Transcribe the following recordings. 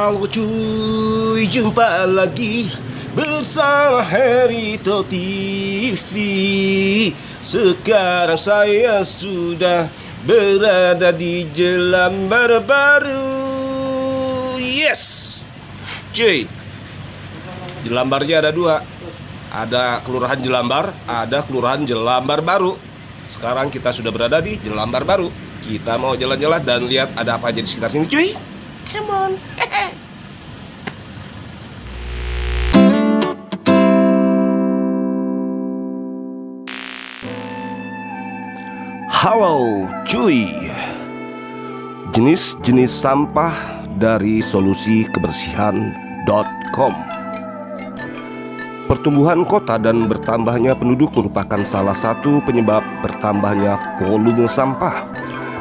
Halo cuy, jumpa lagi bersama Herito TV. Sekarang saya sudah berada di Jelambar Baru. Yes cuy, Jelambarnya ada dua. Ada Kelurahan Jelambar, ada Kelurahan Jelambar Baru. Sekarang kita sudah berada di Jelambar Baru. Kita mau jalan-jalan dan lihat ada apa aja di sekitar sini cuy. Come on. Halo cuy. Jenis-jenis sampah dari solusi-kebersihan.com. Pertumbuhan kota dan bertambahnya penduduk merupakan salah satu penyebab bertambahnya volume sampah.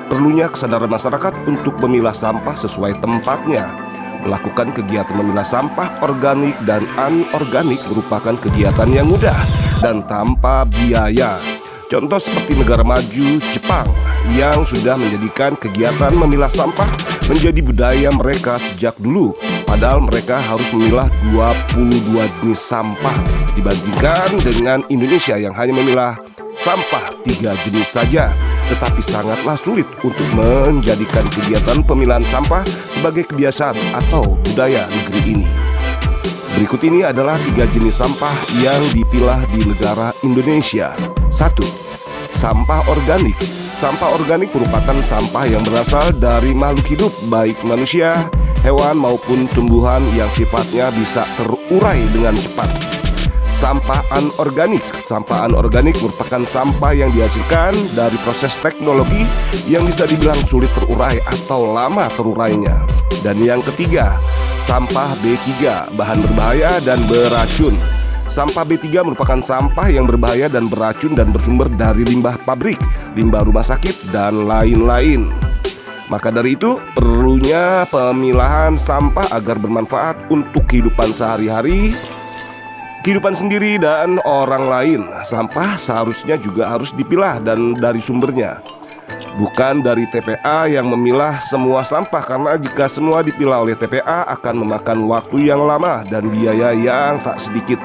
Perlunya kesadaran masyarakat untuk memilah sampah sesuai tempatnya. Melakukan kegiatan memilah sampah organik dan anorganik merupakan kegiatan yang mudah dan tanpa biaya. Contoh seperti negara maju Jepang yang sudah menjadikan kegiatan memilah sampah menjadi budaya mereka sejak dulu. Padahal mereka harus memilah 22 jenis sampah dibandingkan dengan Indonesia yang hanya memilah sampah 3 jenis saja. Tetapi sangatlah sulit untuk menjadikan kegiatan pemilahan sampah sebagai kebiasaan atau budaya negeri ini. Berikut ini adalah 3 jenis sampah yang dipilah di negara Indonesia. 1. Sampah organik. Sampah organik merupakan sampah yang berasal dari makhluk hidup, baik manusia, hewan maupun tumbuhan yang sifatnya bisa terurai dengan cepat. Sampah anorganik. Sampah anorganik merupakan sampah yang dihasilkan dari proses teknologi yang bisa dibilang sulit terurai atau lama terurainya. Dan yang ketiga, sampah B3, bahan berbahaya dan beracun. Sampah B3 merupakan sampah yang berbahaya dan beracun dan bersumber dari limbah pabrik, limbah rumah sakit, dan lain-lain. Maka dari itu, perlunya pemilahan sampah agar bermanfaat untuk kehidupan sehari-hari, kehidupan sendiri dan orang lain. Sampah seharusnya juga harus dipilah dan dari sumbernya, bukan dari TPA yang memilah semua sampah, karena jika semua dipilah oleh TPA akan memakan waktu yang lama dan biaya yang tak sedikit.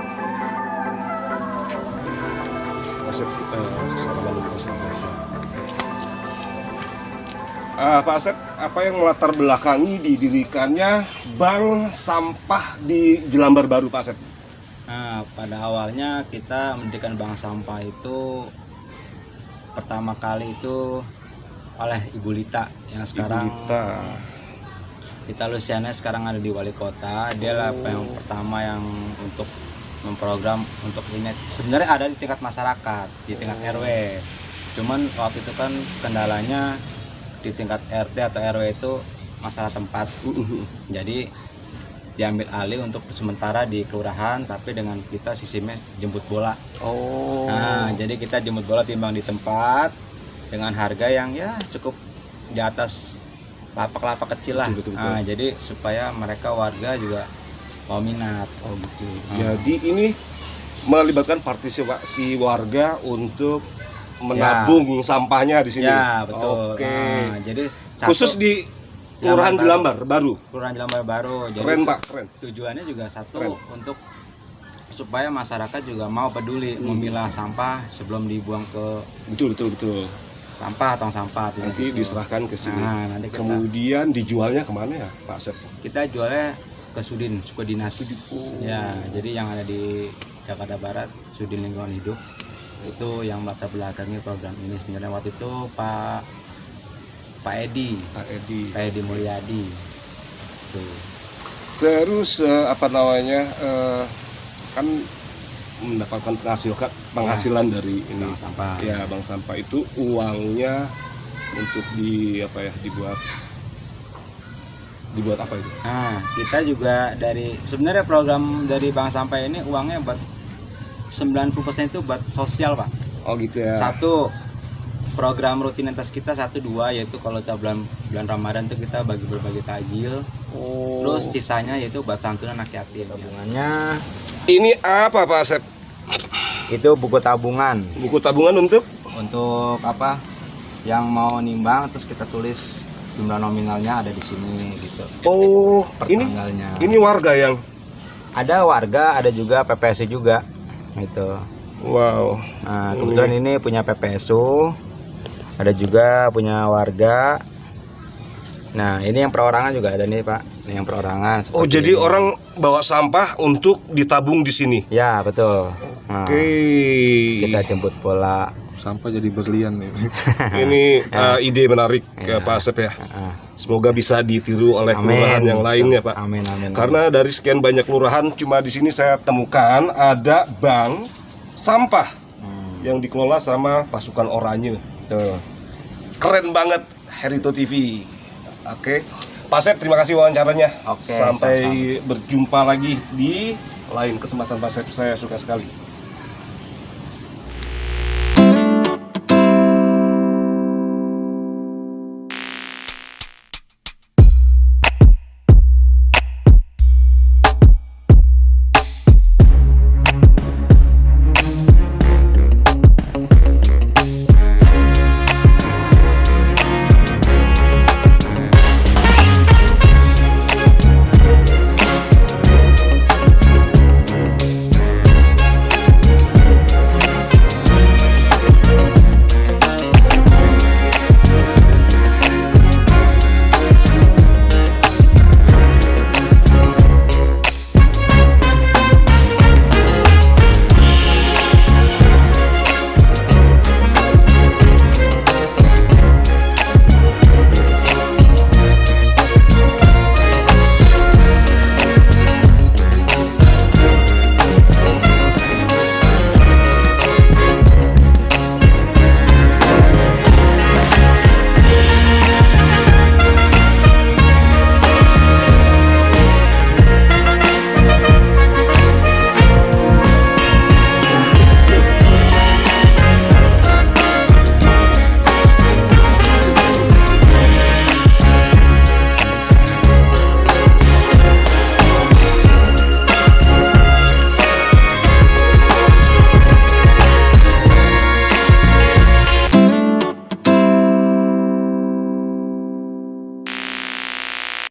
Pak Asep, apa yang melatar belakangi didirikannya bank sampah di Jelambar Baru, Pak Asep? Nah, pada awalnya kita mendirikan bank sampah itu pertama kali itu oleh Ibu Lita yang sekarang Lita Luciana sekarang ada di wali kota. Dia lah yang pertama yang untuk memprogram untuk ini. Sebenarnya ada di tingkat masyarakat, di tingkat RW. Cuman waktu itu kan kendalanya di tingkat RT atau RW itu masalah tempat. Jadi diambil alih untuk sementara di kelurahan, tapi dengan kita sistemnya jemput bola. Nah, jadi kita jemput bola timbang di tempat dengan harga yang ya cukup di atas lapak-lapak kecil lah. Betul. Nah, jadi supaya mereka warga juga mau minat. Gitu. Jadi ini melibatkan partisipasi warga untuk menabung sampahnya di sini. Ya, betul. Nah, jadi khusus di Kelurahan Jelambar Baru. Kelurahan Jelambar Baru. Jadi keren Pak, keren. Tujuannya juga satu, untuk supaya masyarakat juga mau peduli memilah sampah sebelum dibuang ke betul. Sampah, tong sampah. Nanti diserahkan ke sini. Nah, nanti kemudian dijualnya kemana ya Pak Asep? Kita jualnya ke Sudin, suku dinas. Ya, jadi yang ada di Jakarta Barat, Sudin Lingkungan Hidup. Itu yang latar belakangi program ini. Sebenarnya waktu itu Pak Edi Mulyadi tuh. Terus kan mendapatkan penghasilan dari ini bank sampah. Ya, bank sampah itu uangnya untuk dibuat apa itu? Nah, kita juga sebenarnya program dari bank sampah ini uangnya buat 90% itu buat sosial, Pak. Oh gitu ya. Satu, program rutinitas kita 1-2, yaitu kalau kita bulan Ramadan itu kita berbagi takjil. Terus sisanya yaitu buat santunan anak yatim. Tabungannya ini apa Pak Asep? Itu buku tabungan. Buku tabungan untuk apa? Yang mau nimbang terus kita tulis jumlah nominalnya ada di sini gitu. Oh, Per ini tanggalnya. ini warga yang Ada warga, ada juga PPSU juga gitu. wow. Nah, kebetulan ini punya PPSU, ada juga punya warga. Nah, ini yang perorangan juga ada nih, Pak. Ini yang perorangan. Oh, seperti jadi ini. orang bawa sampah untuk ditabung di sini. Ya, betul. Nah, Oke. kita jemput bola. Sampah jadi berlian nih. Ini ide menarik Pak Asep ya. Ah, Semoga bisa ditiru oleh kelurahan yang lainnya, Pak. Amin, amin. Karena dari sekian banyak kelurahan, cuma di sini saya temukan ada bank sampah yang dikelola sama pasukan Oranye. Betul. Keren banget, Herito TV. Oke, Pak Asep, terima kasih wawancaranya. Oke, Sampai berjumpa lagi di lain kesempatan, Pak Asep. Saya suka sekali.